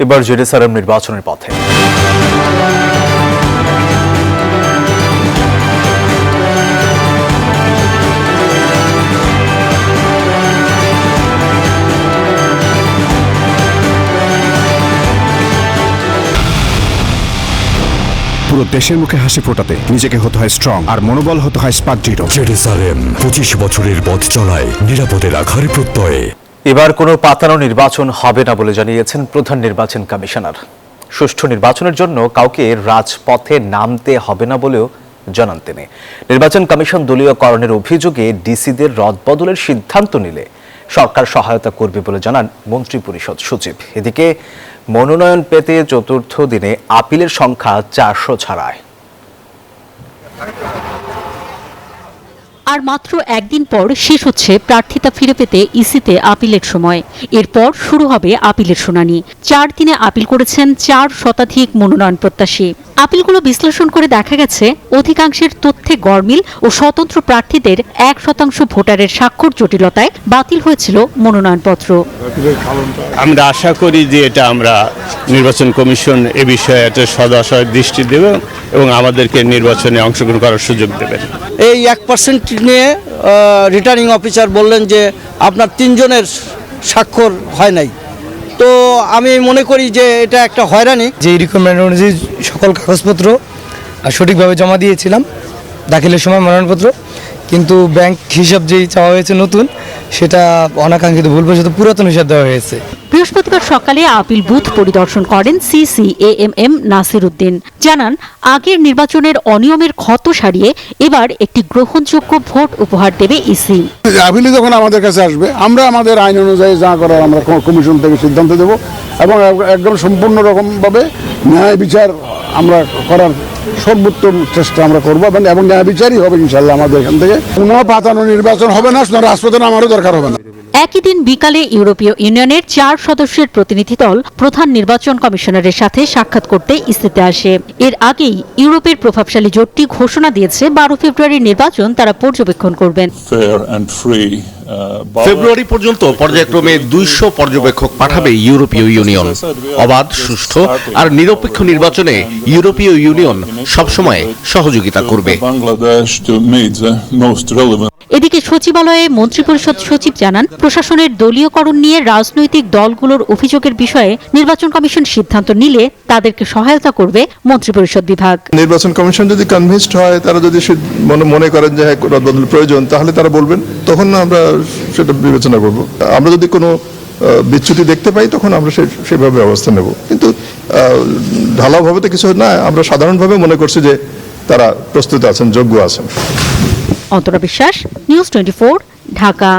এবার জেরুসালেম নির্বাচনের পথে। পুরো দেশের মুখে হাসি ফোটাতে নিজেকে হতে হয় স্ট্রং, আর মনোবল হতে হয় স্পার্ক জিরো। জেরুসালেম 25 বছরের পথ চলায় নিরাপদে রাখার প্রত্যয়ে। এবার কোনো পাতানো নির্বাচন হবে না বলে জানিয়েছেন প্রধান নির্বাচন কমিশনার। সুষ্ঠু নির্বাচনের জন্য কাউকে রাজপথে নামতে হবে না বলেও জানান তিনি। নির্বাচন কমিশন দলীয়করণের অভিযোগে ডিসিদের রদবদলের সিদ্ধান্ত নিলে সরকার সহায়তা করবে বলে জানান মন্ত্রিপরিষদ সচিব। এদিকে মনোনয়ন পেতে চতুর্থ দিনে আপিলের সংখ্যা 400 ছাড়ায়। আর মাত্র একদিন পর শেষ হচ্ছে প্রার্থিতা ফিরে পেতে ইসিতে আপিলের সময়। এরপর শুরু হবে আপিলের শুনানি। 4 দিনে আপিল করেছেন 4 শতাধিক মনোনয়ন প্রত্যাশী। আপিলগুলো বিশ্লেষণ করে দেখা গেছে অধিকাংশের তথ্যে গরমিল ও স্বতন্ত্র প্রার্থীদের 1% ভোটারের স্বাক্ষর জটিলতায় বাতিল হয়েছিল মনোনয়নপত্র। আমরা আশা করি যে এটা আমরা নির্বাচন কমিশন এ বিষয়ে একটা সদয় দৃষ্টি দেবে এবং আমাদেরকে নির্বাচনে অংশগ্রহণ করার সুযোগ দেবে। এই 1% নিয়ে রিটার্নিং অফিসার বললেন যে আপনার 3 জনের স্বাক্ষর হয় নাই। তো আমি মনে করি যে এটা একটা হয়রানি। যে রিকোয়ারমেন্ট অনুযায়ী সকল কাগজপত্র সঠিকভাবে জমা দিয়েছিলাম দাখিলের সময় মনোনয়নপত্র, কিন্তু ব্যাংক হিসাব যেই চাওয়া হয়েছে নতুন, সেটা অনাকাঙ্ক্ষিত ভুলবশত পুরাতন হিসাব দেওয়া হয়েছে। বৃহস্পতিবার সকালে আপিল বুথ পরিদর্শন করেন CCAMM নাসির উদ্দিন। জানান, আগের নির্বাচনের অনিয়মের ক্ষত সারিয়ে এবার একটি গ্রহণযোগ্য ভোট উপহার দেবে ইসি। আপিল যখন আমাদের কাছে আসবে, আমরা আমাদের আইন অনুযায়ী যা করার আমরা কমিশন থেকে সিদ্ধান্ত দেব এবং একদম সম্পূর্ণ রকমভাবে ন্যায় বিচার আমরা করার সর্বোত্তম চেষ্টা আমরা করবো এবং ন্যায় বিচারই হবে ইনশাল্লাহ। আমাদের এখান থেকে কোনো পাতানো নির্বাচন হবে না, রাজপথে নামারও দরকার হবে না। একই দিন বিকালে ইউরোপীয় ইউনিয়নের 4 সদস্যের প্রতিনিধি দল প্রধান নির্বাচন কমিশনারের সাথে সাক্ষাৎ করতে ইসিতে আসে। এর আগেই ইউরোপের প্রভাবশালী জোটটি ঘোষণা দিয়েছে 12 ফেব্রুয়ারির নির্বাচন তারা পর্যবেক্ষণ করবেন। ফেব্রুয়ারি পর্যন্ত পর্যায়ক্রমে 200 পর্যবেক্ষক পাঠাবে ইউরোপীয় ইউনিয়ন। অবাধ, সুষ্ঠু আর নিরপেক্ষ নির্বাচনে ইউরোপীয় ইউনিয়ন সবসময় সহযোগিতা করবে। এদিকে সচিবালয়ে মন্ত্রিপরিষদ সচিব জানান, প্রশাসনের দলীয়করণ নিয়ে রাজনৈতিক দলগুলোর অভিযোগের বিষয়ে নির্বাচন কমিশন সিদ্ধান্ত নিলে তাদেরকে সহায়তা করবে মন্ত্রিপরিষদ বিভাগ। নির্বাচন কমিশন যদি কনভিন্সড হয়, তারা যদি মনে করেন যে রদবদল প্রয়োজন, তাহলে তারা বলবেন, তখন আমরা সেটা বিবেচনা করব। আমরা যদি কোনো বিচ্যুতি দেখতে পাই, তখন আমরা সেভাবে ব্যবস্থা নেব। কিন্তু ঢালাওভাবে তো কিছু না, আমরা সাধারণভাবে মনে করছি যে তারা প্রস্তুত আছেন, যোগ্য আছেন। অন্তরা বিশ্বাস, নিউজ 24, ঢাকা।